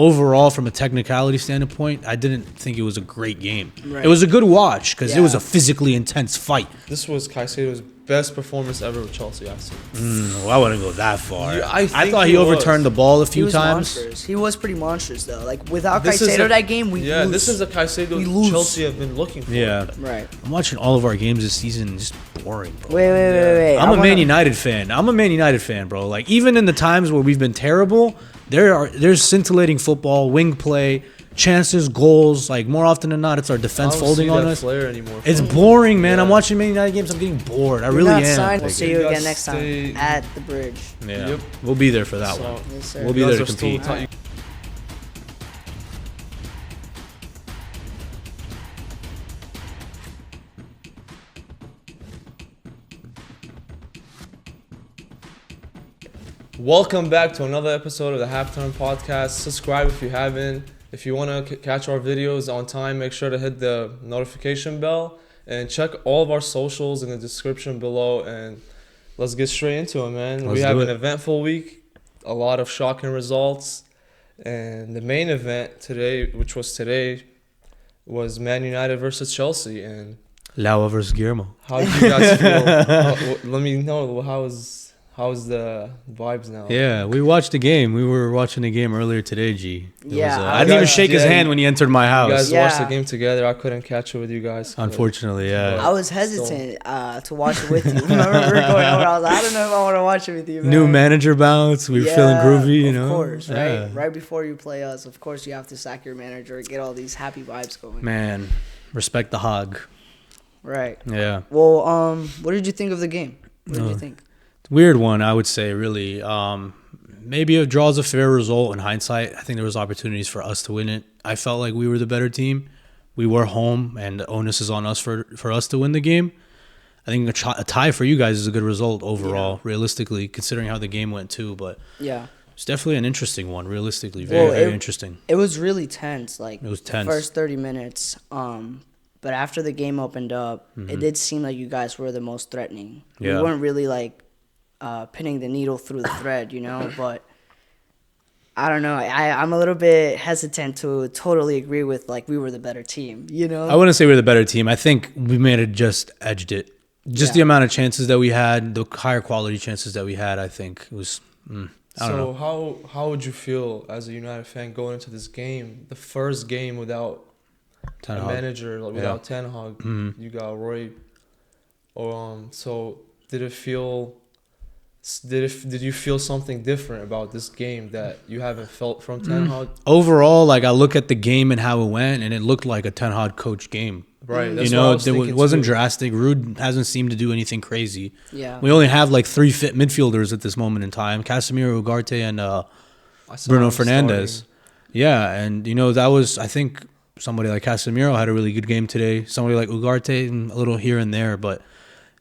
overall, from a technicality standpoint, I didn't think it was a great game. Right. It was a good watch because it was a physically intense fight. This was Caicedo's best performance ever with Chelsea, I've seen. Well, I wouldn't go that far. Yeah, I thought he overturned the ball a He few was times. monstrous. He was pretty monstrous though. Like without This is Caicedo a- that game, we lose. this is a Caicedo Chelsea have been looking for. Yeah. Right. I'm watching all of our games this season. Just boring, bro. Wait. I'm a Man United fan, bro. Like, even in the times where we've been terrible, there's scintillating football, wing play, chances, goals. Like, more often than not, it's our defense folding on us. Anymore. It's boring, man. I'm watching Man United games. I'm getting bored. I really am. Signed. We'll Like, see you again next time at the bridge. yeah, Yep. we'll be there for that So, one. Yes, sir. We'll be You there guys to are still compete. Welcome back to another episode of the Halftime Podcast. Subscribe if you haven't. If you want to catch our videos on time, make sure to hit the notification bell and check all of our socials in the description below. And let's get straight into it, man. Let's we have do an it. eventful week, a lot of shocking results. And the main event today, was Man United versus Chelsea. And Laua versus Guillermo. how did you guys feel? Let me know, how's the vibes now? Yeah, we watched the game. We were watching the game earlier today, G. Yeah, I didn't even shake his yeah, hand when he entered my You house. guys Yeah. watched the game together. I couldn't catch it with you guys. Unfortunately, yeah. I was hesitant to watch it with you. Remember we were going over. I was like, I don't know if I want to watch it with you. Man. New manager bounce. We were feeling groovy, you know. Of course, right? Yeah. Right before you play us, of course you have to sack your manager, get all these happy vibes going. Man, respect the hog. Right. Yeah. Well, what did you think of the game? What did you think? Weird one, I would say, really. Maybe a draw is a fair result in hindsight. I think there was opportunities for us to win it. I felt like we were the better team. We were home, and the onus is on us for us to win the game. I think a tie for you guys is a good result overall, realistically, considering how the game went too. But Yeah. it's definitely an interesting one, realistically. Very interesting. It was really tense. Like, It was tense. The first 30 minutes. But after the game opened up, it did seem like you guys were the most threatening. Yeah. We weren't really like pinning the needle through the thread, you know. But I don't know. I'm a little bit hesitant to totally agree with like we were the better team, you know. I wouldn't say we're the better team. I think we may have just edged it. Just the amount of chances that we had, the higher quality chances that we had, I think it was. I don't know. So how would you feel as a United fan going into this game, the first game without Ten a Hag. manager, like, without Ten Hag? You got Roy. So did it feel? Did you feel something different about this game that you haven't felt from Ten Hag? Overall, like, I look at the game and how it went, and it looked like a Ten Hag coach game. Right. You That's what know, I was thinking it wasn't too. drastic. Rude hasn't seemed to do anything crazy. Yeah. We only have like 3 fit midfielders at this moment in time: Casemiro, Ugarte, and I saw Bruno him Fernandes. starting. Yeah, and you know, that was, I think, somebody like Casemiro had a really good game today. Somebody like Ugarte, and a little here and there, but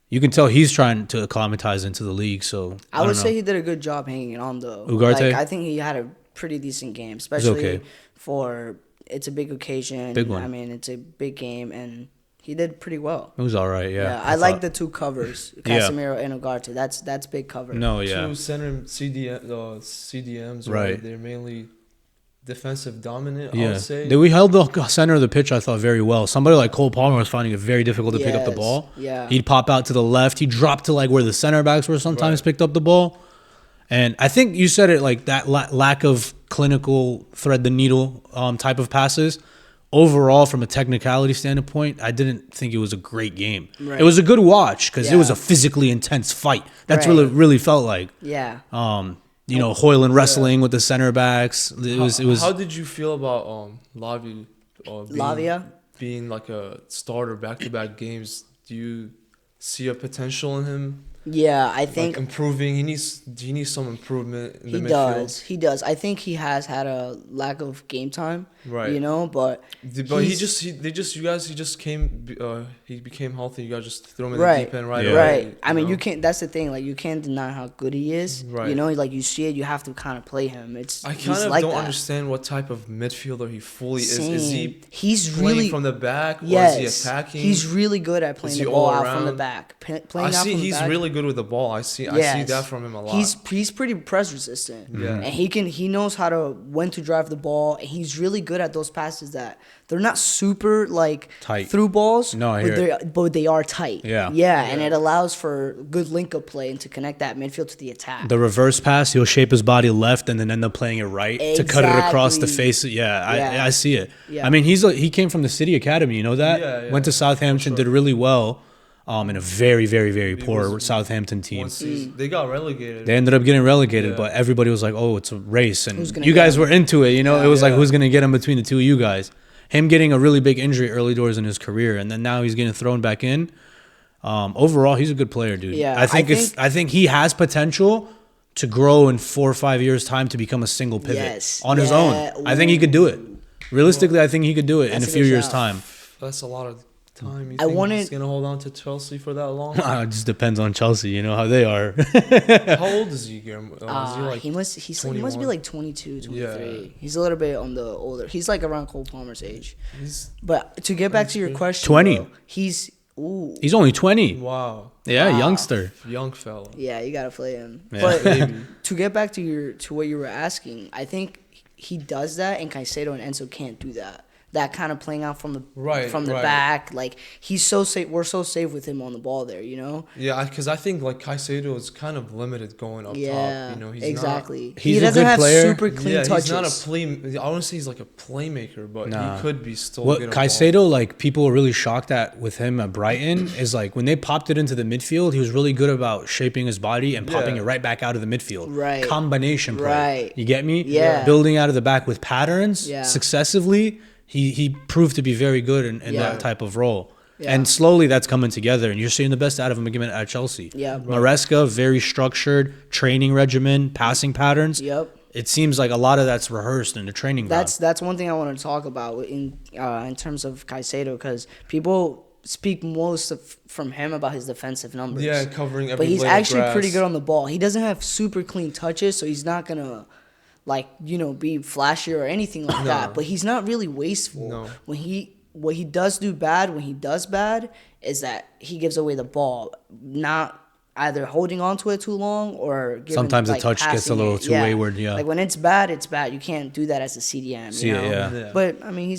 you can tell he's trying to acclimatize into the league. So I would say he did a good job hanging on though. Ugarte? Like, I think he had a pretty decent game, especially okay. for it's a big occasion. Big one. I mean, it's a big game, and he did pretty well. it was all right. Yeah, I like thought- the two covers, Yeah. Casemiro and Ugarte. That's big cover. No, yeah, Two center CDMs, Right. They're mainly defensive dominant, I yeah. would say. We held the center of the pitch, I thought, very well. Somebody like Cole Palmer was finding it very difficult to pick up the Yes, ball. yeah. He'd pop out to the left. He'd drop to like where the center backs were sometimes picked up the ball. And I think you said it, like that lack of clinical thread the needle type of passes. Overall, from a technicality standpoint, I didn't think it was a great game. Right. It was a good watch because it Yeah. was a physically intense fight. That's Right. what it really felt like. Yeah. You know, Hoyland wrestling with the center backs. It was. How did you feel about Lavia? being like a starter back-to-back games? Do you see a potential in him? Yeah, I Like think improving. He needs some improvement in the he midfield. He does. I think he has had a lack of game time. Right. You know, but But he became healthy. You guys just threw him in the deep end right Yeah. away. Right. I mean, know? you can't. That's the thing. Like, you can't deny how good he is. Right. You know, like you see it, you have to kind of play him. I He's kind of like don't that. understand what type of midfielder he fully is. Is he He's playing really from the back or yes. is he attacking? He's really good at playing Is the he ball all out from the around? back. Playing I out see from the he's back. really good good with the ball. I see that from him a lot. He's pretty press resistant. Yeah. And he knows how to when to drive the ball, and he's really good at those passes that they're not super like Tight. through balls. No, I but hear but they are tight. Yeah. Yeah, and it allows for good link up play and to connect that midfield to the attack. The reverse pass, he'll shape his body left and then end up playing it right to cut it across the Exactly. face. Yeah. I see it. Yeah. I mean, he came from the City Academy, you know that? Yeah, Went to Southampton, did really well in a very, very, very poor was Southampton team. One season, they got relegated. They ended up getting relegated, Yeah. but everybody was like, oh, it's a race. And Who's gonna you get guys him? were into it, you know? Yeah, it was like, yeah. who's going to get him between the two of you guys? Him getting a really big injury early doors in his career, and then now he's getting thrown back in. Overall, he's a good player, dude. Yeah, I think he has potential to grow in 4 or 5 years' time to become a single pivot Yes. on his Yeah. own. I think he could do it. Realistically, I think he could do it in a That's a few good years' shout. time. That's a lot of time. You I think wanted- he's gonna hold on to Chelsea for that long? It just depends on Chelsea. You know how they are. How old is he, Guillermo? Is he like he must be 21? like 22, 23. Yeah. He's a little bit on the older. He's like around Cole Palmer's age. he's But to get back to your question, 20. bro, he's He's only 20. wow, Yeah, Wow. youngster. young fella. yeah, you gotta play him. Yeah. But Baby. to get back to what you were asking, I think he does that, and Caicedo and Enzo can't do that. That kind of playing out from the Right, right. back, like he's so safe. We're so safe with him on the ball there, you know. Yeah, because I think like Caicedo is kind of limited going up Yeah, top. You know, he's exactly. He's he a doesn't good have player. super Not, clean yeah, touches. he's not a play. I wouldn't say he's like a playmaker, but Nah. he could be still. What get a ball. Caicedo, like people were really shocked at with him at Brighton, is like when they popped it into the midfield, he was really good about shaping his body and popping Yeah. it right back out of the midfield. Right. Combination play. Right. You get me? Yeah. Building out of the back with patterns Yeah. successively. He proved to be very good in Yeah. that type of role. Yeah. And slowly that's coming together, and you're seeing the best out of him again at Chelsea. Yeah. Maresca, very structured training regimen, passing patterns. Yep. It seems like a lot of that's rehearsed in the training ground. That's one thing I want to talk about in terms of Caicedo, because people speak most from him about his defensive numbers. Yeah, covering every but he's blade of actually grass. pretty good on the ball. He doesn't have super clean touches, so he's not gonna be flashy or anything like that. But he's not really wasteful. No. What he does do bad when he does bad is that he gives away the ball, not either holding on to it too long or giving, Sometimes the like, touch gets a passing little it. too wayward, yeah. Like when it's bad, it's bad. You can't do that as a CDM. See you it, know? yeah. Yeah. But I mean,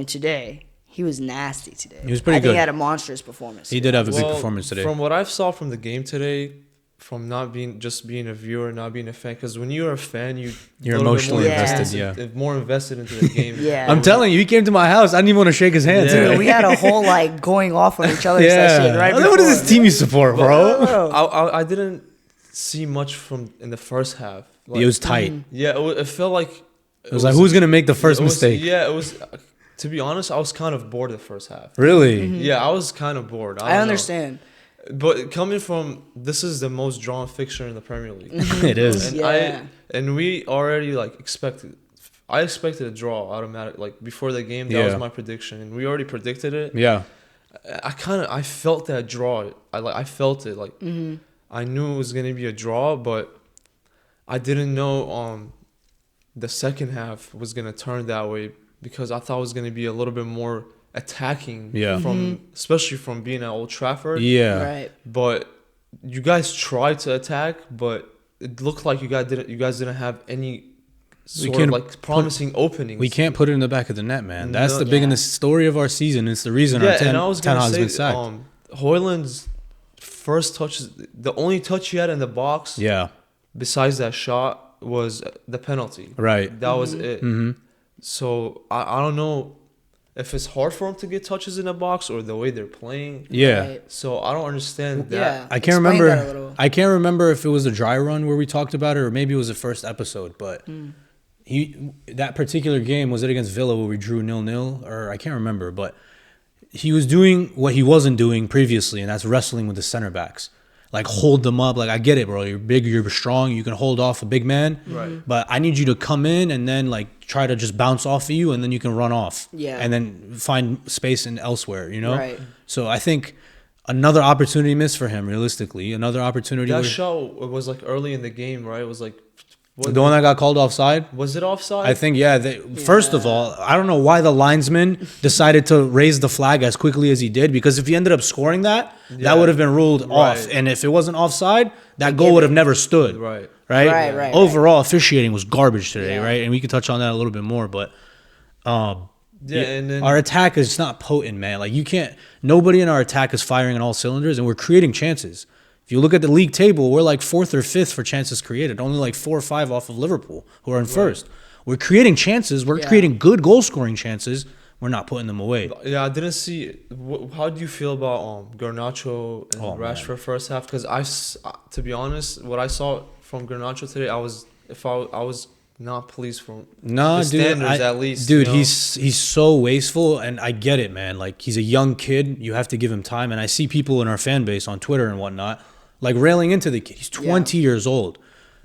today he was nasty today. He was pretty I think good. he had a monstrous performance. He today. did have a big Well, performance today. From what I saw from the game today, from not being a viewer, not being a fan, because when you're a fan, You're a little bit emotionally more invested, more invested into the game. Yeah. I'm telling you, he came to my house. I didn't even want to shake his hand. Yeah. Dude, we had a whole going off on each other Yeah. session right What is this before. team you support, bro? I didn't see much from in the first half. It was tight. Yeah, it felt like It was like, who's going to make the first it was- mistake? Yeah, it was. To be honest, I was kind of bored the first half. Really? Yeah, I was kind of bored. I don't know. understand. But coming from this is the most drawn fixture in the Premier League. It is. And Yeah. and we already expected. I expected a draw automatic before the game. That was Yeah. my prediction, and we already predicted it. Yeah. I felt that draw. I felt it. I knew it was gonna be a draw, but I didn't know the second half was gonna turn that way, because I thought it was gonna be a little bit more attacking. Yeah. Especially from being at Old Trafford. Yeah. Right. But you guys tried to attack, but it looked like you guys didn't have any sort can't of promising openings. We can't put it in the back of the net, man. That's No. the big in Yeah. the story of our season. It's the reason Yeah, our 10 and I was gonna Hag's say, been sacked. Højlund's first touch, the only touch he had in the box, Yeah. besides that shot, was the penalty. Right. That was it. Mm-hmm. So I don't know if it's hard for him to get touches in the box or the way they're playing. Yeah. Right. So I don't understand that. Yeah. I can't Explain that a remember. little. I can't remember if it was a dry run where we talked about it, or maybe it was the first episode. But that particular game, was it against Villa where we drew 0-0, or I can't remember. But he was doing what he wasn't doing previously, and that's wrestling with the center backs. Like, hold them up. Like, I get it, bro. You're big, you're strong. You can hold off a big man. Right. But I need you to come in and then try to just bounce off of you, and then you can run off. Yeah. And then find space in elsewhere. You know. Right. So I think another opportunity missed for him. Realistically, another opportunity. That where- shot was early in the game, right? It was What, The one that got called offside. was it offside? I think, yeah. First of all, I don't know why the linesman decided to raise the flag as quickly as he did, because if he ended up scoring that would have been ruled off. And if it wasn't offside, that goal would have never stood. Right. Right. Overall, officiating was garbage today, right? And we can touch on that a little bit more, but and then our attack is not potent, man. Like, you can't, nobody in our attack is firing on all cylinders, and we're creating chances. If you look at the league table, we're like 4th or 5th for chances created, only like 4 or 5 off of Liverpool, who are in first. We're creating chances. We're creating good goal-scoring chances. We're not putting them away. Yeah, I didn't see. How do you feel about Garnacho and Rashford first half? Because to be honest, what I saw from Garnacho today, I was not pleased from the standards at least. Dude, he's so wasteful, and I get it, man. Like, he's a young kid. You have to give him time. And I see people in our fan base on Twitter and whatnot like railing into the kid. He's 20 years old.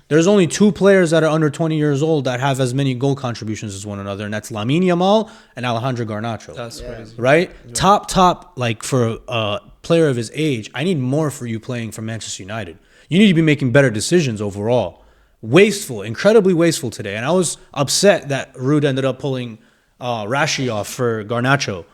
There's only 2 players that are under 20 years old that have as many goal contributions as one another, and that's Lamine Yamal and Alejandro Garnacho. That's crazy. Right? Yeah. Top, like, for a player of his age, I need more for you playing for Manchester United. You need to be making better decisions overall. Wasteful, incredibly wasteful today. And I was upset that Ruud ended up pulling Rashi off for Garnacho.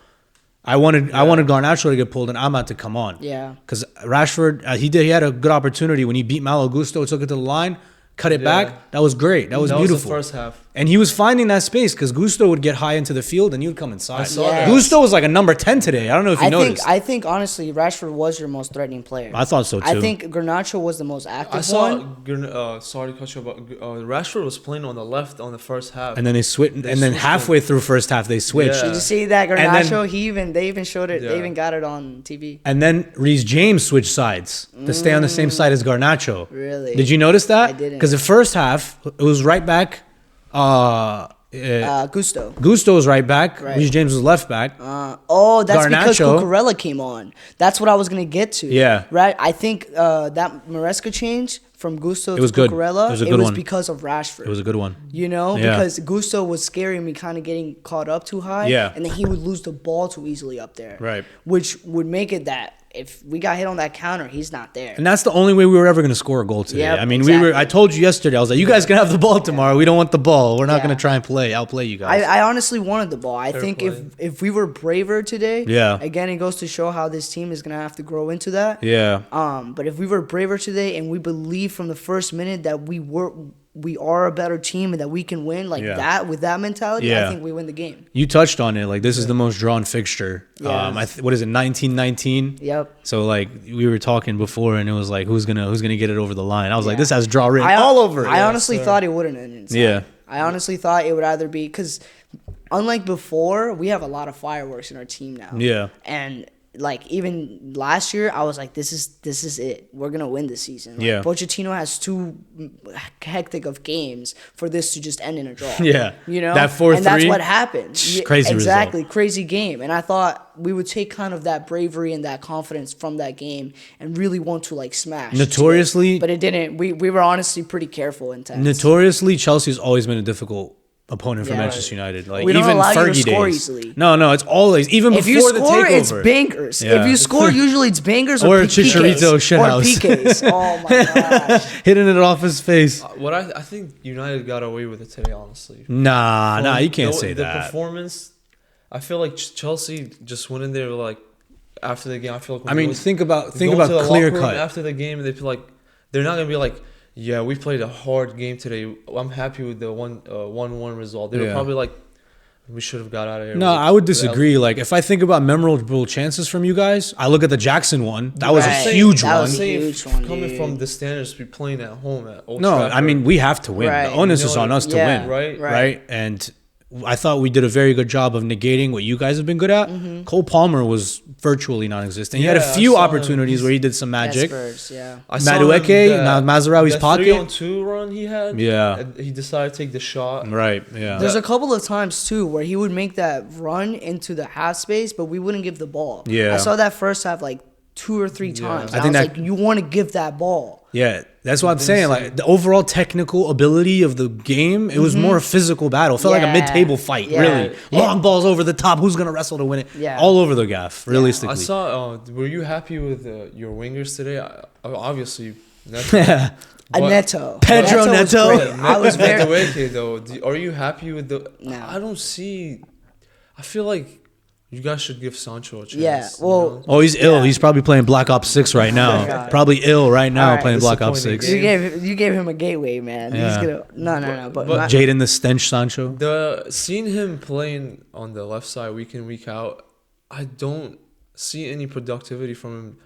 I wanted Garnacho to get pulled and Ahmad to come on. Yeah. Because Rashford, he had a good opportunity when he beat Malo Gusto, took it to the line, cut it back. That was great. That was beautiful. Was the first half. And he was finding that space because Gusto would get high into the field and he would come inside. I saw that. Gusto was like a number 10 today. I don't know if you noticed. I think honestly, Rashford was your most threatening player. I thought so too. I think Garnacho was the most active I saw. one. Sorry to cut you, but Rashford was playing on the left on the first half. And then they switched. And then halfway through first half, they switched. Did you see that Garnacho? They even showed it. They even got it on TV. And then Reece James switched sides to stay on the same side as Garnacho. Really? Did you notice that? I didn't. Because the first half, it was right back. Gusto. Gusto was right back. Right. Reece James was left back. That's Garnacho, because Cucurella came on. That's what I was gonna get to. Yeah. Right. I think that Maresca change from Gusto to Cucurella, it was because of Rashford. It was a good one. You know, because Gusto was scaring me, kind of getting caught up too high. Yeah. And then he would lose the ball too easily up there. Right. Which would make it that if we got hit on that counter, he's not there. And that's the only way we were ever going to score a goal today. Yep, I mean, exactly. I told you yesterday, I was like, you guys can have the ball tomorrow. We don't want the ball. We're not going to try and outplay you guys. I honestly wanted the ball. I think if we were braver today, again, it goes to show how this team is going to have to grow into that. Yeah. But if we were braver today and we believed from the first minute that we are a better team and that we can win that with that mentality, I think we win the game. You touched on it. Like, this is the most drawn fixture. Yes. What is it, 1919? Yep. So, like, we were talking before, and it was like, who's gonna get it over the line? I was like, this has draw written all over it. I honestly thought it wouldn't end inside. Yeah. I honestly thought it would either be because, unlike before, we have a lot of fireworks in our team now. Yeah. And like even last year, I was like, this is it. We're gonna win this season. Like, yeah. Pochettino has too hectic of games for this to just end in a draw. Yeah. You know? That 4-3. And that's what happened. Crazy Exactly. result. Crazy game. And I thought we would take kind of that bravery and that confidence from that game and really want to like smash. Notoriously. But it didn't. We were honestly pretty careful in times. Notoriously, Chelsea's always been a difficult opponent for Manchester United. Like, we don't even allow Fergie you to score days. easily. No, it's always even if before you score, the takeover. it's bangers. Yeah. If you score, usually it's bangers or or Chicharito PKs. Or PKs. Oh my gosh. Hitting it off his face. What I think United got away with it today, honestly. Nah, you can't say the that. The performance, I feel like Chelsea just went in there like after the game. I feel like think about clear cut after the game. They feel like they're not gonna be like, yeah, we played a hard game today. I'm happy with the 1-1 result. They were probably like, we should have got out of here. No, I would disagree. Like, if I think about memorable chances from you guys, I look at the Jackson one. That was a huge one. Was a huge one, coming from the standards to be playing at home at Old No, Trafford. I mean, we have to win. Right. The onus is on us to win. Right. And I thought we did a very good job of negating what you guys have been good at. Mm-hmm. Cole Palmer was virtually non-existent. He had a few opportunities where he did some magic. Madueke, Mazraoui's pocket. 3-on-2 run he had. Yeah. He decided to take the shot. Right, yeah. There's a couple of times, too, where he would make that run into the half space, but we wouldn't give the ball. Yeah. I saw that first half like 2 or 3 times. I think was like, you want to give that ball. Yeah, that's what I'm saying. Like, the overall technical ability of the game, it was more a physical battle. It felt like a mid-table fight, really. Long balls over the top. Who's going to wrestle to win it? Yeah. All over the gaff, realistically. I saw, were you happy with your wingers today? Obviously, Neto. Yeah. A But- Neto. Pedro was Neto. great. I was very. Madueke, though, are you happy with the? No. I don't see. I feel like you guys should give Sancho a chance. Yeah, you well, know? Oh, he's ill. Yeah. He's probably playing Black Ops 6 right now. God. Probably ill right now All right. playing Black Ops Disappointing 6. game. You gave him a gateway, man. Yeah. He's gonna no. But Jaden the Stench Sancho. Seeing him playing on the left side week in week out, I don't see any productivity from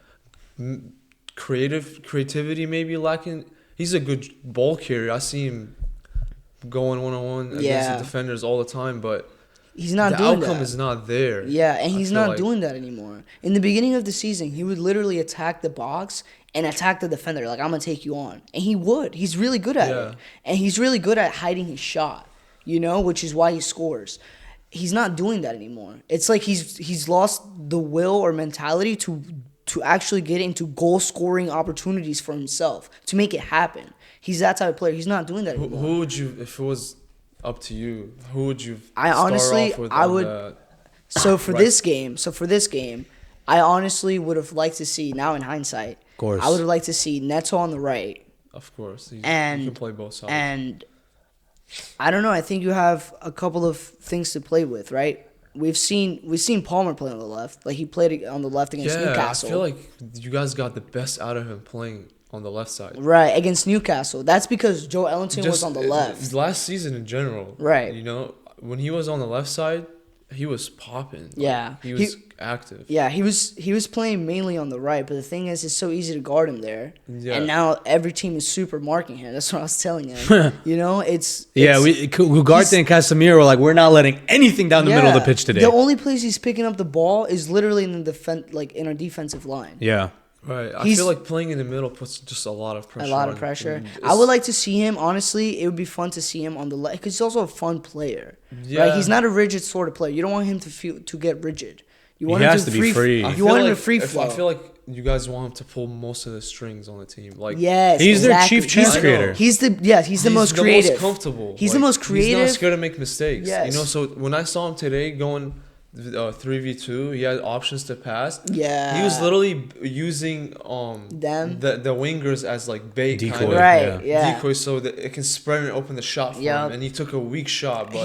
him. Creativity maybe lacking. He's a good ball carrier. I see him going 1-on-1 against Yeah. the defenders all the time, but he's not the doing outcome that. is not there. Yeah, and I he's feel not like- doing that anymore. In the beginning of the season, he would literally attack the box and attack the defender. Like, I'm going to take you on. And he would. He's really good at Yeah. it. And he's really good at hiding his shot, which is why he scores. He's not doing that anymore. It's like he's lost the will or mentality to actually get into goal-scoring opportunities for himself, to make it happen. He's that type of player. He's not doing that anymore. Who would you, if it was up to you, who would you I start honestly- off with I on would- the- So for Right. this game, I honestly would have liked to see, now in hindsight, Of course. I would have liked to see Neto on the right. Of course, you And- can play both sides. And I don't know, I think you have a couple of things to play with, right? We've seen Palmer play on the left. Like, he played on the left against yeah, Newcastle. I feel like you guys got the best out of him playing on the left side. Right, against Newcastle. That's because Joe Ellington was on the left. Last season in general, Right. You know, when he was on the left side, he was popping. Like, Yeah. he was active. Yeah, he was playing mainly on the right, but the thing is, it's so easy to guard him there. Yeah. And now every team is super marking him. That's what I was telling him. It's Yeah, Ugarte and Casemiro were like, we're not letting anything down the middle of the pitch today. The only place he's picking up the ball is literally in the in our defensive line. Yeah. Right. I He's- feel like playing in the middle puts just a lot of pressure. A lot of on- pressure. and I would like to see him. Honestly, it would be fun to see him on the left because he's also a fun player. Yeah. Right? He's not a rigid sort of player. You don't want him to get rigid. You want He him has to be free. I You feel want him like to free if- flow. I feel like you guys want him to pull most of the strings on the team. Like Yes, He's their exactly. chief chance He's- creator. He's the most creative. comfortable. He's the most He's creative. not scared to make mistakes. Yes. You know, so when I saw him today going 3v2, he had options to pass. Yeah. He was literally using Them? the wingers as like bait Decoy. kind of. Right. Yeah. Decoy so that it can spread and open the shot for Yup. him. And he took a weak shot, but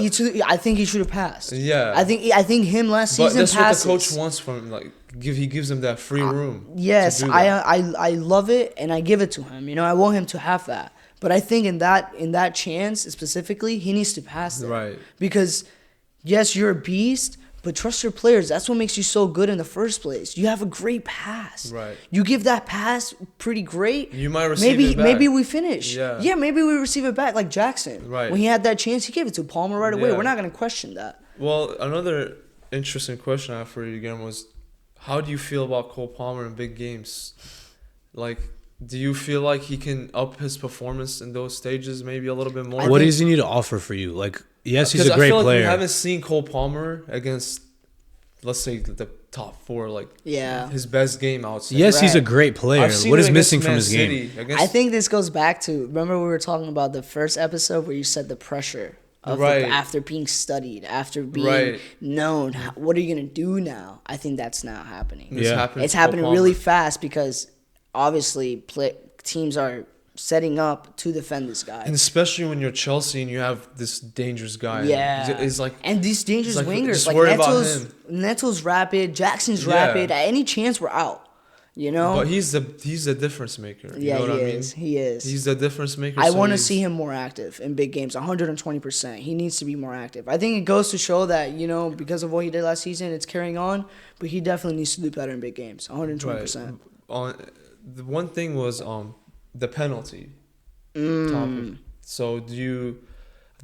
I think he should have passed. Yeah. I think him last but season that's passes. what the coach wants from him. Like he gives him that free room. Yes, to do that. I love it and I give it to him. I want him to have that. But I think in that chance specifically, he needs to pass it. Right. Because yes, you're a beast, but trust your players. That's what makes you so good in the first place. You have a great pass. Right. You give that pass pretty great. You might receive it back. Maybe we finish. Yeah. Maybe we receive it back like Jackson. Right. When he had that chance, he gave it to Palmer right away. Yeah. We're not gonna question that. Well, another interesting question I have for you again was, how do you feel about Cole Palmer in big games? Like, do you feel like he can up his performance in those stages maybe a little bit more? What does he need to offer for you? Like, yes, he's 'Cause a great I feel like player. we haven't seen Cole Palmer against, let's say, the top four, like Yeah. his best game, I would say. Yes, he's a Right. great player. I've seen What him is against missing from Man his game? City, against- I think this goes back to, remember we were talking about the first episode where you said the pressure of Right. after being studied, after being Right. known. What are you gonna do now? I think that's now happening. It's Yeah. happened It's to Cole happening Palmer. really fast because obviously teams are setting up to defend this guy. And especially when you're Chelsea and you have this dangerous guy. Yeah, It's like, and these dangerous it's like, wingers just like worry about Neto's, him. Neto's rapid, Jackson's Yeah. rapid. At any chance, we're out. but he's the difference maker. You yeah, know what he I mean? is. He is. He's the difference maker. I so want to he's- see him more active in big games, 120%. He needs to be more active. I think it goes to show that, because of what he did last season, it's carrying on, but he definitely needs to do better in big games, 120%. On the one thing was the penalty Mm. topic. So do you?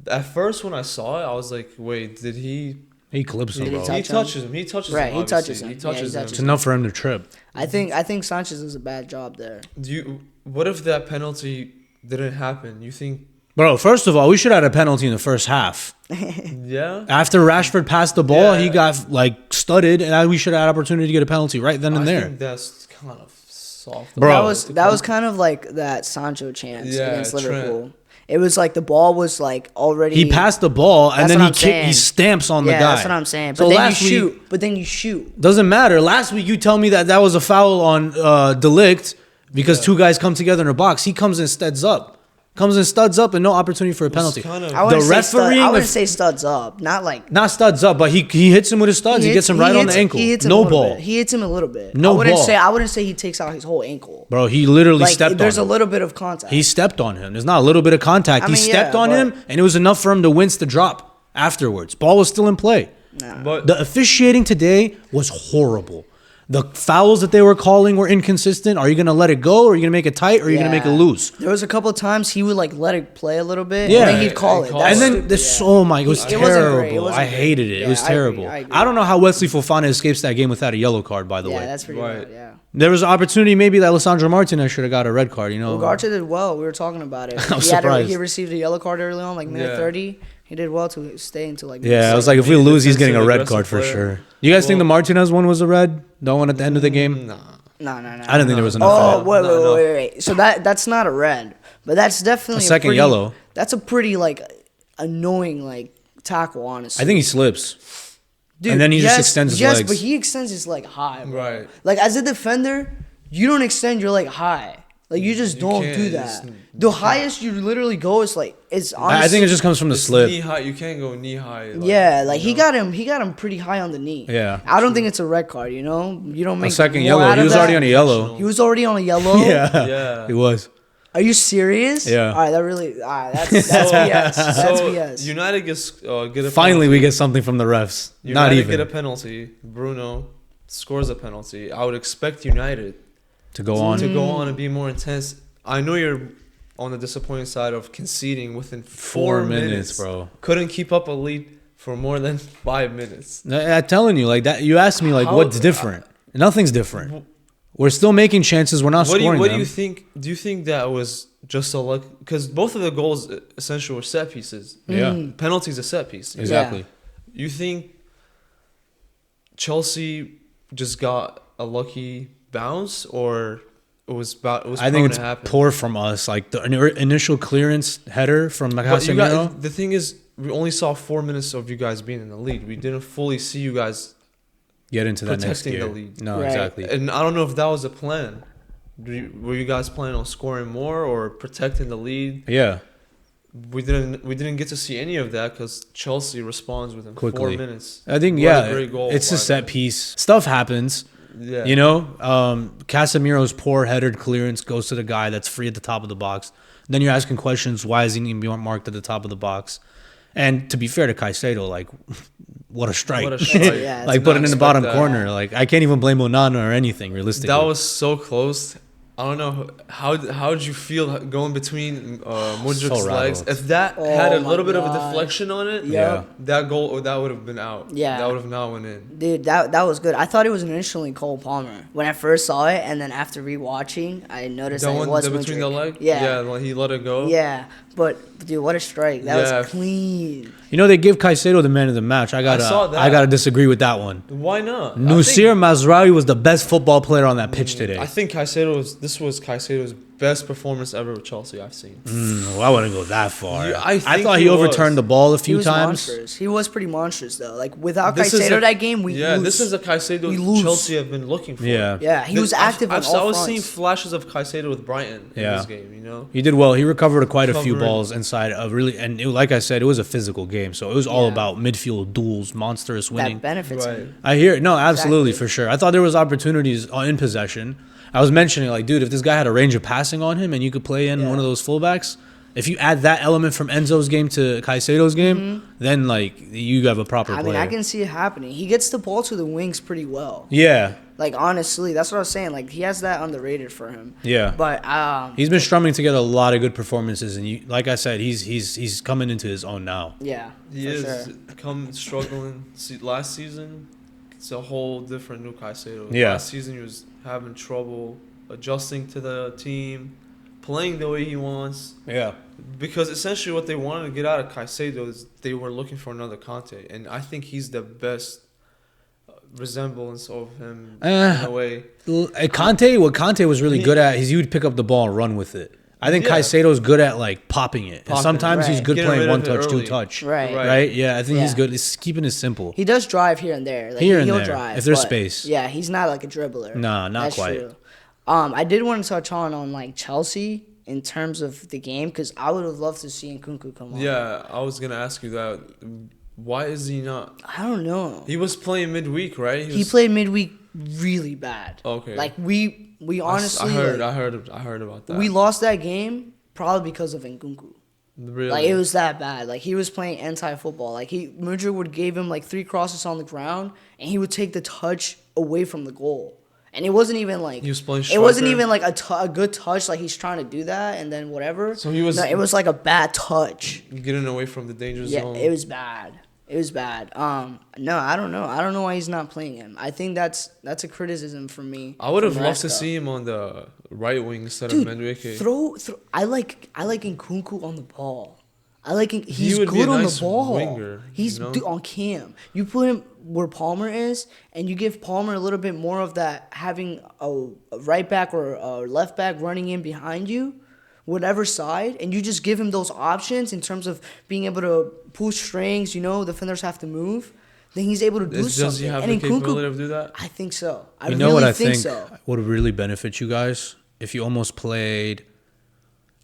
At first, when I saw it, I was like, "Wait, did he?" He clips him, Did he bro. touch He him? touches him. He touches Right, him. he obviously. touches him. He Yeah, touches he him. touches It's enough for him to trip. I think Sanchez does a bad job there. Do you? What if that penalty didn't happen? You think? Bro, first of all, we should have had a penalty in the first half. Yeah. After Rashford passed the ball, Yeah. he got studded, and we should have had opportunity to get a penalty right then and I there. think that's kind of soft. Bro. That was kind of like that Sancho chance Yeah, against Trent. Liverpool. It was like the ball was like already. He passed the ball, and That's then what he I'm saying. he stamps on the Yeah, guy. that's what I'm saying. So But then you last week- shoot. But then you shoot. Doesn't matter. Last week you tell me that was a foul on Delict, because two guys come together in a box. He comes and studs up. And no opportunity for a penalty. I wouldn't say studs up, not studs up, but he hits him with his studs. He gets him right on the ankle. No ball. He hits him a little bit. No ball. I wouldn't say he takes out his whole ankle. Bro, he literally stepped on him. There's a little bit of contact. He stepped on him. There's not a little bit of contact. He stepped on him, and it was enough for him to wince the drop afterwards. Ball was still in play. Nah. But The officiating today was horrible. The fouls that they were calling were inconsistent. Are you going to let it go, or are you going to make it tight, or are you going to make it loose? There was a couple of times he would let it play a little bit, Yeah. and then he'd call it. And then this, oh my, it was It wasn't great. terrible. I hated it. Yeah, It was I agree. terrible. I agree. I don't know how Wesley Fofana escapes that game without a yellow card, by the way. Yeah, that's pretty Right. bad, yeah. There was an opportunity maybe that Alessandro Martinez should have got a red card, you know. Ugarte did well. We were talking about it. I was surprised. He received a yellow card early on, minute Yeah. 30. He did well to stay until Yeah, I was like, if we lose, he's getting a red card for sure. You guys think the Martinez one was a red? The one at the end of the game? Nah. No. I didn't think there was enough. Oh, of that. wait. So that's not a red, but that's definitely A second yellow. That's a pretty annoying tackle, honestly. I think he slips. Dude, and then he just extends his yes, legs. but he extends his leg high, bro. Right. As a defender, you don't extend your leg high. You just don't can't. do that. The highest you literally go is it's honestly. I think it just comes from the It's slip. knee high. You can't go knee high. He got him pretty high on the knee. Yeah. I don't think it's a red card. You don't make A second more yellow. out He of was that. already on a yellow. He was already on a yellow. Yeah. He was. Are you serious? Yeah. All right, that's BS. That's BS. United get a Finally, penalty. we get something from the refs. United Not even get a penalty. Bruno scores a penalty. I would expect United to go on. to go on and be more intense. I know you're on the disappointing side of conceding within 4 minutes, bro. Couldn't keep up a lead for more than 5 minutes. I'm telling you, that. You asked me, what's different? Nothing's different. We're still making chances. We're not scoring What them. do you think? Do you think that was just a luck? Because both of the goals essentially were set pieces. Yeah. Penalties a set piece. Exactly. You think Chelsea just got a lucky bounce, or it was I think it's to happen? poor from us. The initial clearance header from But Caicedo. the thing is, we only saw 4 minutes of you guys being in the lead. We didn't fully see you guys Get into that next protecting gear. the lead. No, Right. exactly. And I don't know if that was a plan. Were you guys planning on scoring more or protecting the lead? Yeah. We didn't get to see any of that because Chelsea responds within Quickly. 4 minutes. I think, What a great goal it's a by set them. piece. Stuff happens. Yeah. Casemiro's poor headed clearance goes to the guy that's free at the top of the box. Then you're asking questions, why is he even being marked at the top of the box? And to be fair to Caicedo, what a strike. What a strike. Yeah, put it in the bottom that. corner. I can't even blame Onana or anything, realistically. That was so close. I don't know how did you feel going between Mudrik's So legs? rattled. If that Oh had a my little bit of a God. deflection on it, Yeah. that goal that would have been out. Yeah. That would have not went in. Dude, that was good. I thought it was initially Cole Palmer when I first saw it, and then after rewatching, I noticed That that one it was between the Mudryk. leg? Yeah. Yeah, he let it go. Yeah, but dude, what a strike! That Yeah. was clean. They give Caicedo the man of the match. saw that. I gotta disagree with that one. Why not? Nusir Mazraoui was the best football player on that pitch today. I think this was Caicedo's best performance ever with Chelsea I've seen. I wouldn't go that far. Yeah, I think thought he he overturned was. the ball a He few was times. monstrous. He was pretty monstrous though. Without This is Caicedo a- that game, we lose. this is a Caicedo We lose. Chelsea have been looking for. Yeah. Yeah, he was active on all I was fronts. seeing flashes of Caicedo with Brighton in Yeah. this game. He did well. He recovered quite a few Covering. balls inside of like I said, it was a physical game. So it was all Yeah. about midfield duels, monstrous winning. That benefits Right. him. I hear no, absolutely Exactly. for sure. I thought there was opportunities in possession. I was mentioning dude, if this guy had a range of passing on him and you could play in Yeah. one of those fullbacks, if you add that element from Enzo's game to Caicedo's game, then you have a proper I player. mean, I can see it happening. He gets the ball to the wings pretty well. Yeah, Honestly, that's what I was saying. He has that underrated for him. yeah. But He's been strumming together a lot of good performances, and like I said, he's coming into his own now. yeah, He for is sure. come struggling. Last season, it's a whole different new Caicedo. Yeah. Last season, he was having trouble adjusting to the team, playing the way he wants. Yeah, Because essentially, what they wanted to get out of Caicedo is they were looking for another Conte, and I think he's the best resemblance of him in a way. What Conte was really good at is he would pick up the ball and run with it. I think Yeah. Caicedo's good at popping it. And Popping, sometimes he's right. good Getting playing rid one of it touch, two early. touch. Right. Right? Yeah, I think he's Yeah. good. It's keeping it simple. He does drive here and there. Here and he'll there, drive if there's but space. Yeah, he's not like a dribbler. Nah, not That's quite. True. I did want to touch on like Chelsea in terms of the game because I would have loved to see Nkunku come on. Yeah, I was gonna ask you that. Why is he not? I don't know. He was playing midweek, right? He played midweek really bad. Okay. Like we honestly. I heard about that. We lost that game probably because of Nkunku. Really? Like it was that bad. Like he was playing anti-football. Like Mudryk would give him like 3 crosses on the ground, and he would take the touch away from the goal. And it wasn't even like He was playing it wasn't striker. even like a good touch. Like he's trying to do that, and then whatever. So he was- No, it was like a bad touch. Getting away from the danger Yeah, zone. it was bad. It was bad. No, I don't know. I don't know why he's not playing him. I think that's a criticism from me. I would have from loved to Maresca. see him on the right wing instead Dude, of Madueke. throw. I like Nkunku on the ball. I like he's would be good a on nice the ball. winger, He's you know? on Cam. You put him where Palmer is, and you give Palmer a little bit more of that, having a right back or a left back running in behind you, whatever side, and you just give him those options in terms of being able to pull strings. Defenders have to move. Then he's able to do something. Does he have and the capability to do that? I think so. I You know really what I think think so. would really benefit you guys if you almost played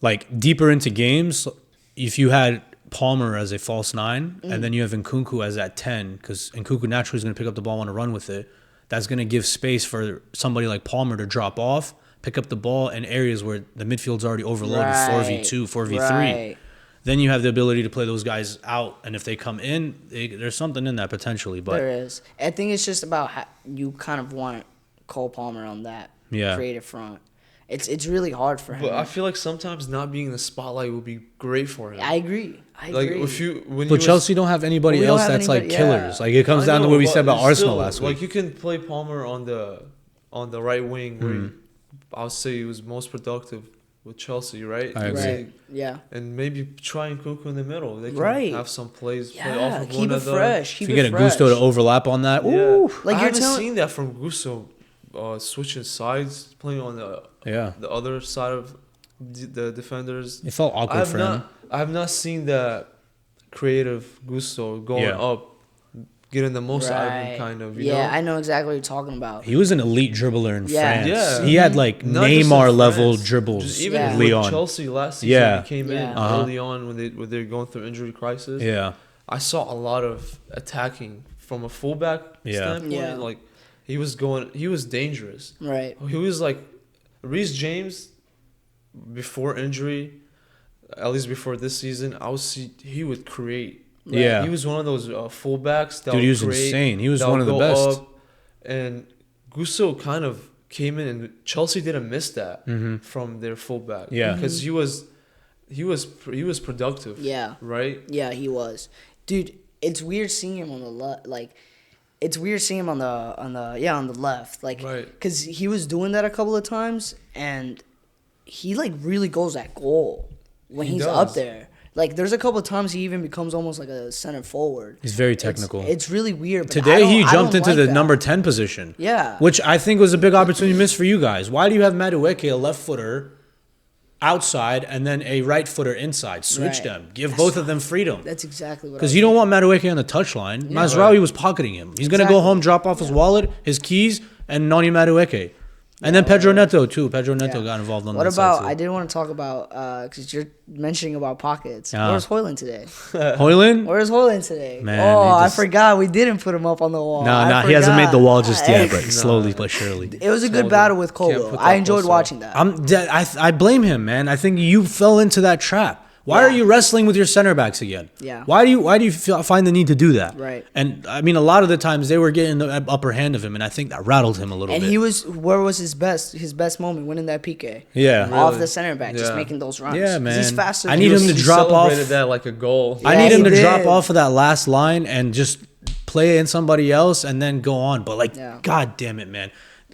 like deeper into games. If you had Palmer as a false 9 and then you have Nkunku as that 10, because Nkunku naturally is going to pick up the ball and run with it. That's going to give space for somebody like Palmer to drop off, pick up the ball in areas where the midfield's already overloaded, Right. 4v2, 4v3. Right. Then you have the ability to play those guys out, and if they come in, there's something in that potentially. But There is. I think it's just about how you kind of want Cole Palmer on that creative front. It's really hard for him. But I feel like sometimes not being in the spotlight would be great for him. I agree. Like agree. if you when But you Chelsea don't have anybody We don't else have that's like anybody- killers. yeah. Like it comes I down to know, what we but said about Arsenal still, last week. Like you can play Palmer on the right wing where I would say he was most productive with Chelsea, right? I agree. Right. Yeah. And maybe try Nkunku in the middle. They can Right. have some plays play off Yeah. of Keep one it another. fresh. if Keep you it get a fresh. Gusto to overlap on that, Yeah. ooh, Like I you're haven't telling- seen that from Gusto, switching sides, playing on yeah. the other side of the defenders. It felt awkward for him. I have not seen that creative Gusto going Yeah. up, getting the most out of him, Right. kind of. You Yeah, know? I know exactly what you're talking about. He was an elite dribbler in Yeah. France. Yeah. He had like Not just in Neymar level France, dribbles just even Yeah. with with Leon. Chelsea last season, Yeah. he came Yeah. in Uh-huh. early on when they were going through injury crisis. Yeah. I saw a lot of attacking from a fullback Yeah. standpoint. Yeah. Like he was dangerous. Right. He was like Reece James before injury, at least before this season. He would create. Yeah. He was one of those fullbacks that Dude, he would was create, insane. He was that one would of the go best. up, and Gusto kind of came in, and Chelsea didn't miss that from their fullback. Yeah. because he was productive. Yeah. Right. Yeah, he was. Dude, it's weird seeing him on the left. Like, it's weird seeing him on the left. Like, Right. because he was doing that a couple of times, and he like really goes at goal when He he's does. up there. Like, there's a couple of times he even becomes almost like a center forward. He's very technical. It's really weird. But I Today don't- he I jumped don't into like the that. number 10 position. Yeah. Which I think was a big opportunity missed for you guys. Why do you have Madueke, a left footer, outside, and then a right footer inside? Switch Right. them. Give both of them freedom. That's exactly what. Because you don't want Madueke on the touchline. Mazraoui was pocketing him. He's going to go Exactly. home, drop off his wallet, his keys, and Noni Madueke. And then Pedro Neto, too. Pedro Neto got involved on What that about? side, too. I did want to talk about because you're mentioning about pockets. Yeah. Where's Hoyland today? Hoyland? Where's Hoyland today? Man, oh, they I just- forgot we didn't put him up on the wall. No, he hasn't made the wall just yet, but slowly but surely. It was a good Slowly. battle with Can't Colo. put I that enjoyed close watching that. I blame him, man. I think you fell into that trap. Why are Yeah. you wrestling with your center backs again? Yeah. Why do you find the need to do that? Right. And I mean, a lot of the times they were getting the upper hand of him, and I think that rattled him a little And bit. he was where was his best moment winning that PK Yeah. off Really? the center back, just Yeah. making those runs. Yeah, 'Cause man. He's faster. I than need you. him to He drop off. celebrated that like a goal. Yeah, I need him he to drop did. off of that last line and just play in somebody else and then go on. But like, Yeah. God damn it, man.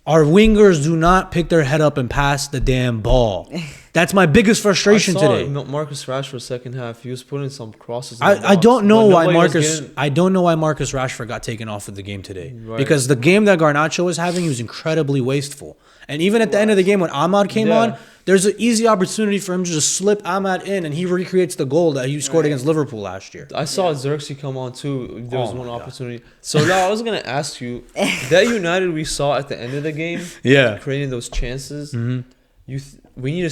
Our wingers do not pick their head up and pass the damn ball. That's my biggest frustration I saw today. Marcus Rashford second half. He was putting some crosses. In the I box, don't know but why nobody was Marcus. getting- I don't know why Marcus Rashford got taken off of the game today. Right. Because the game that Garnacho was having, he was incredibly wasteful. And even at the end of the game when Ahmad came Yeah. on, There's an easy opportunity for him to just slip Ahmad in, and he recreates the goal that he scored against Liverpool last year. I saw Xerxes come on too. There was Oh one my God. opportunity. So now I was gonna ask you that United we saw at the end of the game, Yeah. creating those chances. We need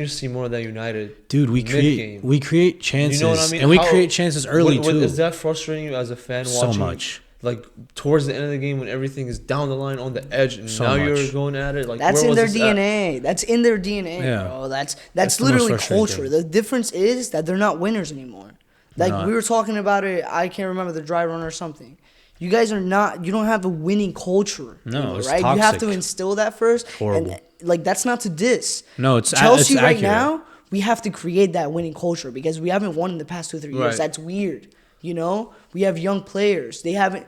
to see more of that United. Dude, we mid-game. create chances, You know what I mean? and we How- create chances early too. Is that frustrating you as a fan So watching? much. Like towards the end of the game when everything is down the line on the edge, and So now much. you're going at it. Like That's where in was their this at? DNA. That's in their DNA, Yeah. bro. That's the most literally frustrating culture. thing. The difference is that they're not winners anymore. Like not. we were talking about it. I can't remember the dry run or something. You guys are not. You don't have a winning culture. No, anymore, it's right. You have to toxic. instill that first. Horrible. And like that's not to diss. No, it's Chelsea it's right accurate. now. We have to create that winning culture because we haven't won in the past 2-3 years. Right. That's weird. You know, we have young players. They haven't.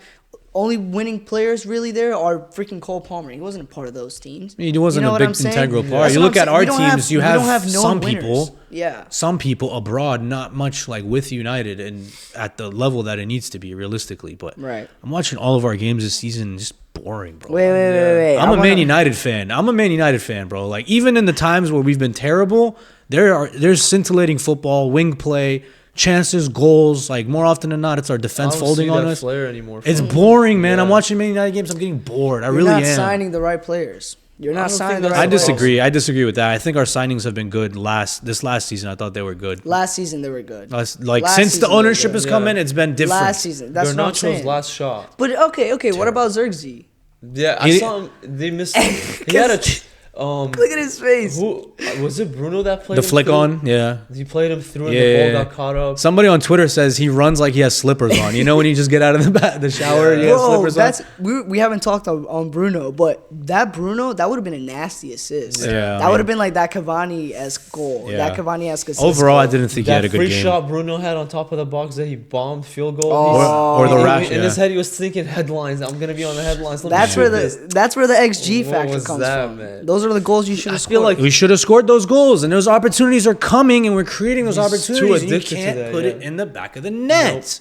Only winning players really there are freaking Cole Palmer. He wasn't a part of those teams. I mean, he wasn't You know a what big I'm saying? integral part. That's You what look I'm at saying. our We don't teams, you we don't have known some winners. people. Yeah. Some people abroad, not much like with United and at the level that it needs to be realistically. But Right. I'm watching all of our games this season, just boring, bro. Wait. I'm I a Man wanna- United fan. Bro. Like even in the times where we've been terrible, there's scintillating football, wing play, chances, goals. Like more often than not, it's our I defense don't folding see on that us. flair anymore. It's from- boring, man. I'm Yeah. watching Man United games. I'm getting bored. I You're really not am. signing the right players. You're I not don't signing think the that's right I the players. disagree. I disagree with that. I think our signings have been good this last season. I thought they were good. Last season they were good. Last Last since season the they were ownership good. has come Yeah. in, it's been different. Last season. That's what I'm Garnacho's saying. last shot. But okay. What about Xerxes? Yeah, I He- saw him. They missed. He had a. Look at his face. Who was it? Bruno that played The him flick through? on, yeah. He played him through, and Yeah, the yeah, ball yeah. got caught up. Somebody on Twitter says he runs like he has slippers on. You know when you just get out of the shower, Yeah. he has Bro, slippers that's on. we haven't talked on Bruno, but that Bruno that would have been a nasty assist. Yeah, I that mean- would have been like that Cavani-esque goal. Yeah. That Cavani-esque assist. Overall, goal. I didn't think he had That a good free game. shot Bruno had on top of the box that he bombed field goal. Oh. Or the in- rash, In his yeah. head, he was thinking headlines. I'm gonna be on the headlines. Let me That's shoot where this. that's where the XG What factor was comes that, from. man? Those are the goals you should have I feel scored. like- We should have scored those goals, and those opportunities are coming, and we're creating those He's opportunities. too And you addicted to can't that, put it yeah. in the back of the net.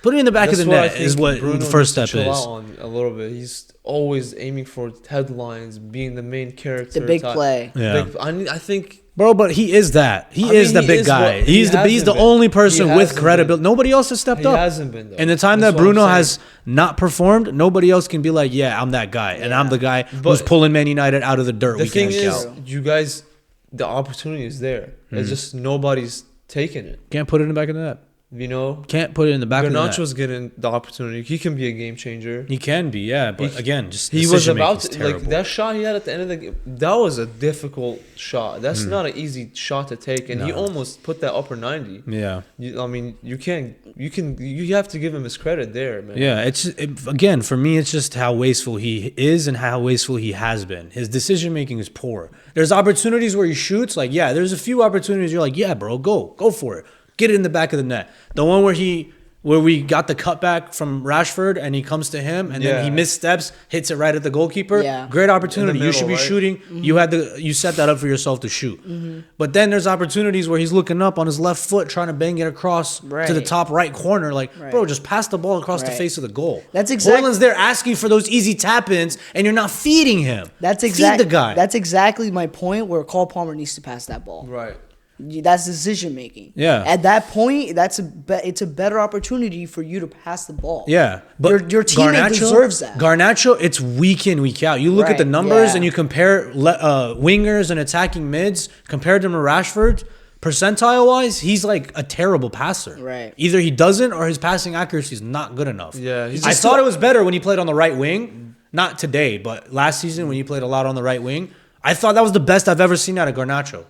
Put it in the back That's of the what I net think is what Bruno the first needs step to chill is. out on a little bit. He's always aiming for headlines, being the main character. The big type. play. Yeah. I think Bro, but he is that. He I is mean, the he big is guy. what- he He's the hasn't only been. He person with hasn't credibility. been. Nobody else has stepped he up. hasn't been though. And the time That's that what I'm Bruno saying. has not performed, nobody else can be like, yeah, I'm that guy. And I'm Yeah. the guy who's But pulling Man United out of the dirt The week thing in is, and out. you guys, the opportunity is there. Hmm. It's just nobody's taking it. Can't put it in the back of the net. You know, Can't put it in the back of the net. Garnacho's getting the opportunity. He can be a game changer. He can be, yeah. But He- again, just He was decision about making's to, terrible. like that shot he had at the end of the game. That was a difficult shot. That's not an easy shot to take, and he Hmm. No. almost put that upper 90. Yeah. I mean, you have to give him his credit there, man. Yeah, again, for me, it's just how wasteful he is and how wasteful he has been. His decision making is poor. There's opportunities where he shoots, like, yeah, there's a few opportunities you're like, yeah, bro, go for it. Get it in the back of the net. The one where we got the cutback from Rashford and he comes to him and then he Yeah. missteps, hits it right at the goalkeeper. Yeah. Great opportunity. You middle, should be right? shooting. You set that up for yourself to shoot. But then there's opportunities where he's looking up on his left foot trying to bang it across to the Right. top right corner. Like, Right. bro, just pass the ball across the Right. face of the goal. That's exact- Portland's there asking for those easy tap-ins and you're not feeding him. Feed the guy. That's exactly my point where Cole Palmer needs to pass that ball. Right. That's decision making. Yeah. At that point, it's a better opportunity for you to pass the ball. Yeah, but Your teammate deserves that. Garnacho, it's week in, week out. You look at the Right, numbers yeah. and you compare wingers and attacking mids compared to Rashford. Percentile wise, he's like a terrible passer. Right. Either he doesn't or his passing accuracy is not good enough. Yeah, he's I just thought it was better when he played on the right wing. Not today, but last season when he played a lot on the right wing. I thought that was the best I've ever seen out of Garnacho.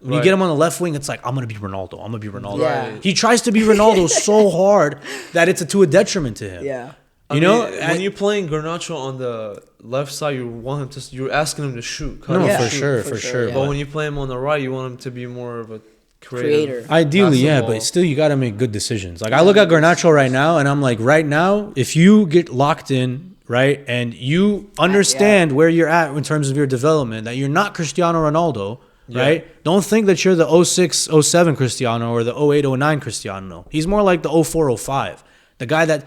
When you Right. get him on the left wing, it's like, I'm going to be Ronaldo. I'm going to be Ronaldo. Yeah. He tries to be Ronaldo so hard that it's to a detriment to him. Yeah. I You mean, know, when you're playing Garnacho on the left side, you're asking him to shoot. cut no, and Yeah. for shoot. sure, for for sure, sure. yeah. But when you play him on the right, you want him to be more of a Creator. Ideally, pass the yeah, ball. but still, you got to make good decisions. Like I look at Garnacho right now, and I'm like, right now, if you get locked in, right, and you understand where you're at in terms of your development, that you're not Cristiano Ronaldo, right? Don't think that you're the 06, 07 Cristiano or the 08, 09 Cristiano. He's more like the 04, 05. The guy that,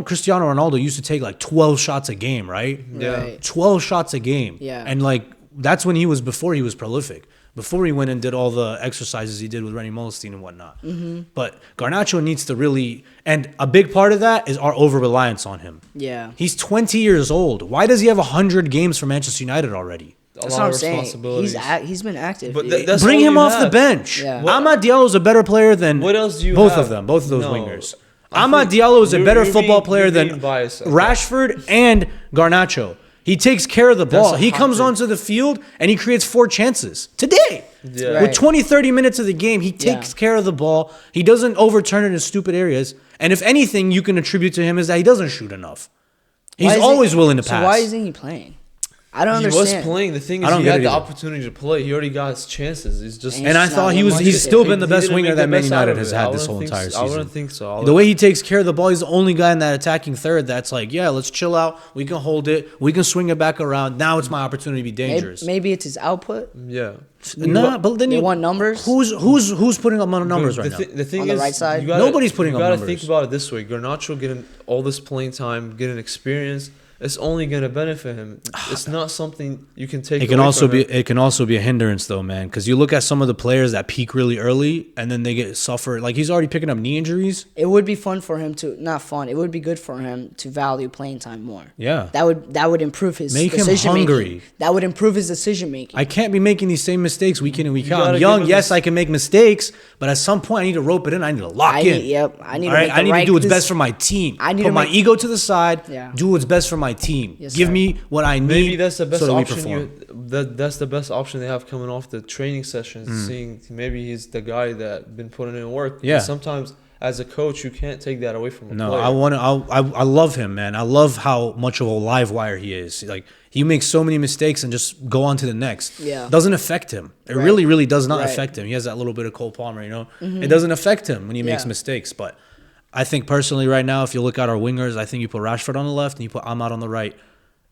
Cristiano Ronaldo used to take like 12 shots a game, right? Yeah. Right. 12 shots a game. Yeah. And like that's when before he was prolific. Before he went and did all the exercises he did with Rennie Molestein and whatnot. But Garnacho needs to really, and a big part of that is our over-reliance on him. Yeah. He's 20 years old. Why does he have 100 games for Manchester United already? That's what I'm saying. He's been active. But dude. that's Bring all him you off the have. bench. Yeah. Amad Diallo is a better player than What else do you both have? of them, both of those No. wingers. I Amad think Diallo is a better you're football being- player you're than being biased. Rashford and Garnacho. He takes care of the ball. a He hot comes take. onto the field and he creates 4 chances today. Yeah. Right. With 20, 30 minutes of the game, he takes care of the ball. He doesn't overturn it in stupid areas. And if anything you can attribute to him is that he doesn't shoot enough. He's Why isn't- always willing to So pass. why isn't he playing? I don't He understand. was playing. The thing I is, don't he get had it the either. opportunity to play. He already got his chances. He's just. And And I It's thought not he was much he's to still say. been the He best didn't winger make that the Man best out United of has it. had I this wouldn't whole think entire so. I season. wouldn't think so. The way he takes care of the ball, he's the only guy in that attacking third that's like, yeah, let's chill out. We can hold it. We can swing it back around. Now it's my opportunity to be dangerous. Maybe it's his output. Yeah. Nah, but then They you want numbers. Who's putting up numbers right now? The thing On the is, right side? you gotta, Nobody's putting you up gotta numbers. think about it this way: Garnacho getting all this playing time, getting experience. It's only gonna benefit him. It's not something you can take. It can away also from be him. it can also be a hindrance though, man. Because you look at some of the players that peak really early and then they get suffer. Like he's already picking up knee injuries. It would be fun for him to not fun. It would be good for him to value playing time more. Yeah. That would improve his Make him decision hungry. making. That would improve his decision making. I can't be making these same mistakes week in and week out. gotta I'm give young, him yes, this- I can make mistakes, but at some point I need to rope it in. I need to lock I in. need- yep, I need to All right, make the I need right- to do what's this- best for my team. I need Put to my make- ego to the side. Yeah. Do what's best for my team. Yes, Give sir. me what I need. Maybe that's the best so that we option. perform. That's the best option they have coming off the training sessions. Seeing maybe he's the guy that been putting in work. Yeah. Sometimes as a coach, you can't take that away from a No, player. I love him, man. I love how much of a live wire he is. Like he makes so many mistakes and just go on to the next. Yeah. Doesn't affect him. It Right. really does not Right. affect him. He has that little bit of Cole Palmer, you know. It doesn't affect him when he makes Yeah. mistakes. But I think personally, right now, if you look at our wingers, I think you put Rashford on the left and you put Ahmad on the right,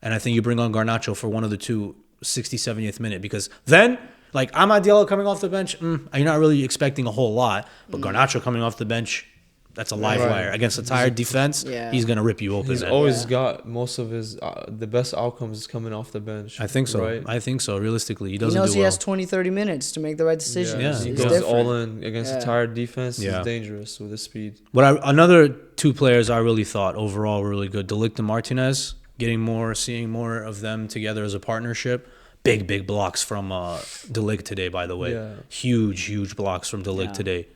and I think you bring on Garnacho for one of the two 60th, 70th minute because then. Like Amad Diallo coming off the bench, you're not really expecting a whole lot. But Garnacho coming off the bench, that's a live Right. wire against a tired defense. Yeah. He's gonna rip you open. He's man. always got most of his the best outcomes coming off the bench. I think so. Right? I think so. Realistically, he he doesn't knows do he well. has 20, 30 minutes to make the right decision. Yeah, he it's goes different. all in against Yeah. a tired defense. Yeah. He's dangerous with his speed. Another two players I really thought overall were really good. De Ligt and Martinez, seeing more of them together as a partnership. Big blocks from De Ligt today, by the way. Yeah. Huge blocks from De Ligt Yeah. today.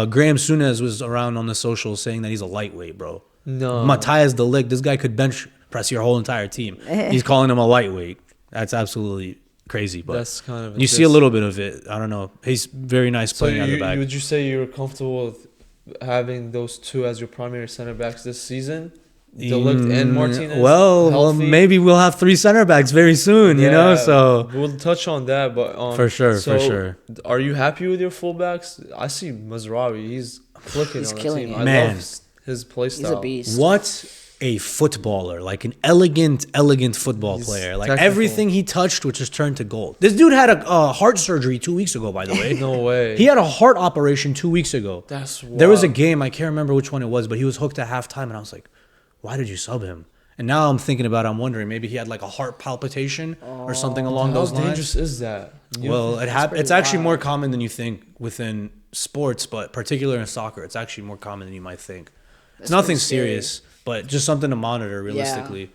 Graham Souness was around on the socials saying that he's a lightweight, bro. No. Matthias De Ligt, this guy could bench press your whole entire team. He's calling him a lightweight. That's absolutely crazy. But That's kind of you see a little bit of it. I don't know. He's very nice So playing out of the back. would you say you're comfortable with having those two as your primary center backs this season? De Ligt and Martinez. Well, healthy? maybe we'll have 3 center backs very soon, you know? Yeah, So we'll touch on that, but For sure. Are you happy with your fullbacks? I see Mazraoui. He's clicking He's on the killing team. it. I Man. love his play He's style. a beast. what a footballer, like an elegant football He's player. Like technical. everything he touched would just turn to gold. This dude had a heart surgery 2 weeks ago, by the way. No way. He had a heart operation 2 weeks ago. That's There was a wild. game, I can't remember which one it was, but he was hooked at halftime, and I was like, why did you sub him? And now I'm thinking about it, I'm wondering, maybe he had like a heart palpitation or something along How those lines. dangerous is that? Well, pretty it's actually wild. more common than you think within sports, but particularly in soccer, it's actually more common than you might think. It's nothing pretty scary. serious, but just something to monitor realistically.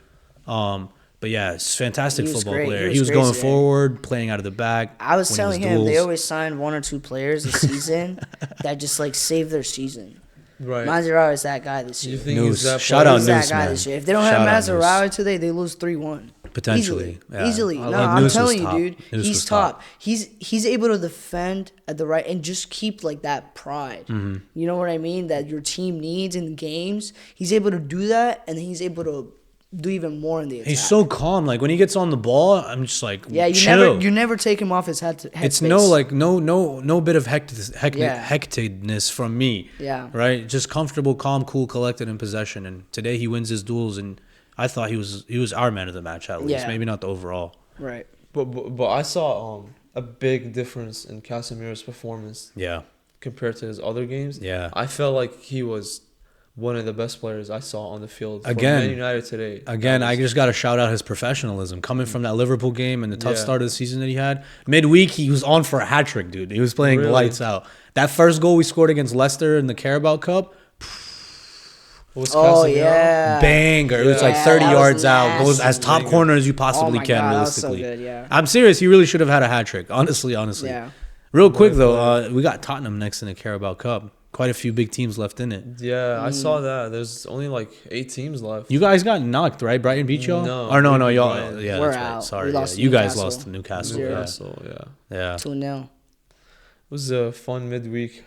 But yeah, it's a fantastic He was football great. player. He He was was great going today. forward, playing out of the back. I was winning his telling him they duels. always sign 1 or 2 players this season that just like save their season. Right. Mazraoui is that guy this You year. think Noose. he's that Shout player? out He's that Noose, guy man. this year. If they don't Shout out have Noose. Mazraoui today, they lose 3-1. Potentially, yeah. Easily. I No, like I'm Noose was telling you, top. dude. Noose He's was top. top. He's able to defend at the right and just keep like that pride. Mm-hmm. You know what I mean? That your team needs in games. He's able to do that, and then he's able to do even more in the attack. He's so calm. Like when he gets on the ball, I'm just like, yeah. chill. You never take him off his head. It's no bit of Yeah. hectedness from me. Yeah. Right. Just comfortable, calm, cool, collected in possession. And today he wins his duels, and I thought he was our man of the match at least. Yeah. Maybe not the overall. right. But I saw a big difference in Casemiro's performance Yeah. compared to his other games. Yeah. I felt like he was one of the best players I saw on the field for Again. Man United today. Again, I just got to shout out his professionalism coming from that Liverpool game and the tough start of the season that he had. Midweek, he was on for a hat trick, dude. He was playing Really? lights out. That first goal we scored against Leicester in the Carabao Cup, Was Oh Caicedo. yeah. banger. It was like Yeah, 30 that was yards out, goes as nasty. top corner as you possibly Oh my can, God, that was so realistically. good, yeah. I'm serious. He really should have had a hat trick. Honestly. Yeah. Real quick though, we got Tottenham next in the Carabao Cup. Quite a few big teams left in it. Yeah, I saw that. There's only like 8 teams left. You guys got knocked, right? Brighton beat y'all? No, Or no, we beat y'all. Brighton. Yeah, We're that's right. out. Sorry. We Yeah. lost to You guys Newcastle. lost to Newcastle. Zero. Yeah. Newcastle, yeah. Yeah. 2-0. It was a fun midweek.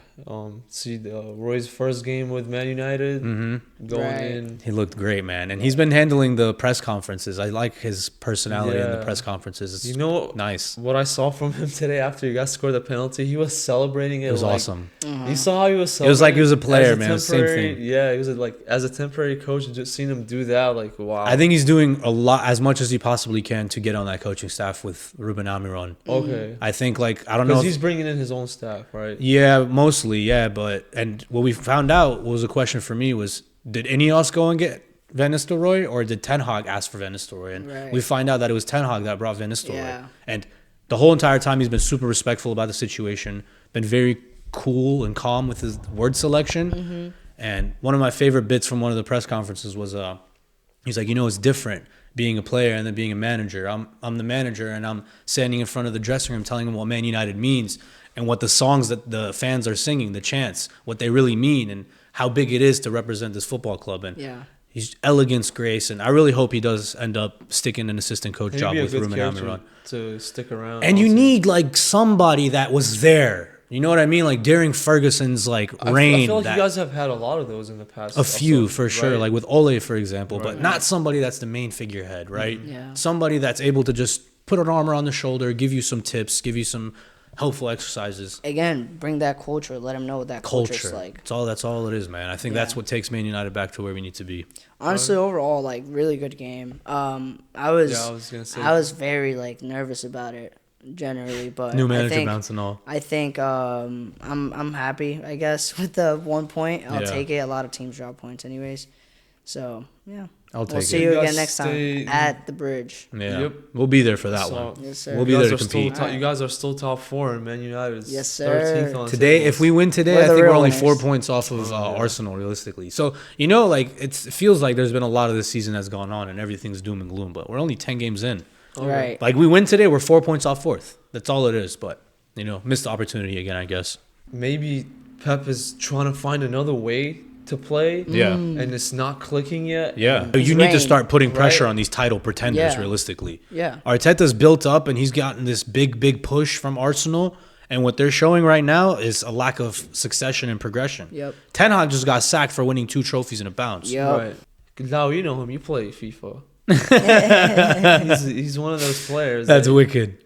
See Roy's first game with Man United going Right. in. He looked great, man. And he's been handling the press conferences. I like his personality in the Yeah. press conferences. It's You know nice. what I saw from him today after you guys scored the penalty? He was celebrating it. It was like, awesome. You saw how he was celebrating. It was like he was a player, as man. It was the same temporary- thing. Yeah, he was like as a temporary coach and just seeing him do that, like wow. I think he's doing a lot, as much as he possibly can, to get on that coaching staff with Ruben Almiron. Okay. I think, like, I don't know. Because If, he's bringing in his own staff, right? yeah, mostly, yeah. And what we found out was a question for me was, did Ineos go and get Van Nistelrooy, or did Ten Hag ask for Van Nistelrooy? And Right. we find out that it was Ten Hag that brought Van Nistelrooy. Yeah. And the whole entire time he's been super respectful about the situation, been very cool and calm with his word selection. And one of my favorite bits from one of the press conferences was, he's like, it's different being a player and then being a manager. I'm the manager, and I'm standing in front of the dressing room telling them what Man United means and what the songs that the fans are singing, the chants, what they really mean, and how big it is to represent this football club. And Yeah. he's elegance, grace, and I really hope he does end up sticking an assistant coach He'd job be a with good Ruben character Almiron. to stick around. And you also. need like somebody that was there. You know what I mean? Like during Ferguson's like reign. I feel like that- you guys have had a lot of those in the past. a few also, for sure, right? like with Ole, for example, but Right. not somebody that's the main figurehead, right? Yeah. Somebody that's able to just put an arm around the shoulder, give you some tips, give you some helpful exercises. Again, bring that culture. Let them know what that culture's Culture. like. That's all it is, man. I think that's Yeah. what takes Man United back to where we need to be. Honestly, overall, like really good game. I was Yeah, I was gonna say. I was very like nervous about it generally, but New I manager think, bounce and all. I think I'm happy, I guess, with the 1 point. I'll Yeah. take it. A lot of teams drop points anyways. So, yeah. I'll We'll take see it. you You again guys next stay- time at the bridge. Yeah, Yep. we'll be there for that So- one. Yes, sir. We'll be You there guys to are still compete. top, you guys are still top 4 in Man United. Yes, sir. 13th on the Today, table. if we win today, We're I the think we're real only winners. 4 points off of Arsenal, realistically. So, like, it feels like there's been a lot of this season that's gone on and everything's doom and gloom, but we're only 10 games in. Right. Like, we win today, we're 4 points off fourth. That's all it is, but, missed the opportunity again, I guess. maybe Pep is trying to find another way to play. Yeah. And it's not clicking yet. Yeah. His You need to reign, start putting pressure right? on these title pretenders, Yeah. realistically. Yeah. Arteta's built up and he's gotten this big push from Arsenal. And what they're showing right now is a lack of succession and progression. Yep. Ten Hag just got sacked for winning 2 trophies in a bounce. Yep. Right. Lau, you know him. You play FIFA. He's one of those players. That's that wicked.